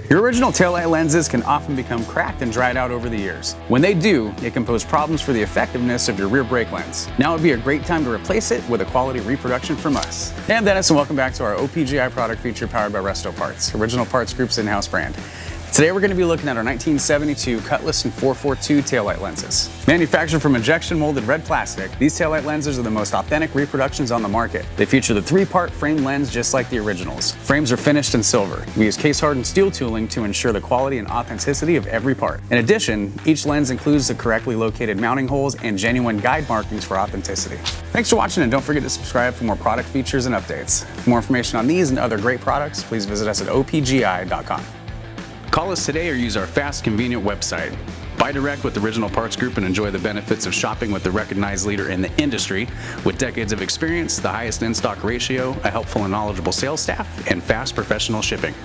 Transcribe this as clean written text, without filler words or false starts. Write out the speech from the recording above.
Your original taillight lenses can often become cracked and dried out over the years. When they do, it can pose problems for the effectiveness of your rear brake lens. Now would be a great time to replace it with a quality reproduction from us. Hey, I'm Dennis and welcome back to our OPGI product feature powered by Resto Parts, Original Parts Group's in-house brand. Today we're going to be looking at our 1972 Cutlass and 442 taillight lenses. Manufactured from injection molded red plastic, these taillight lenses are the most authentic reproductions on the market. They feature the 3-part frame lens just like the originals. Frames are finished in silver. We use case-hardened steel tooling to ensure the quality and authenticity of every part. In addition, each lens includes the correctly located mounting holes and genuine guide markings for authenticity. Thanks for watching and don't forget to subscribe for more product features and updates. For more information on these and other great products, please visit us at opgi.com. Call us today or use our fast, convenient website. Buy direct with Original Parts Group and enjoy the benefits of shopping with the recognized leader in the industry with decades of experience, the highest in-stock ratio, a helpful and knowledgeable sales staff, and fast professional shipping.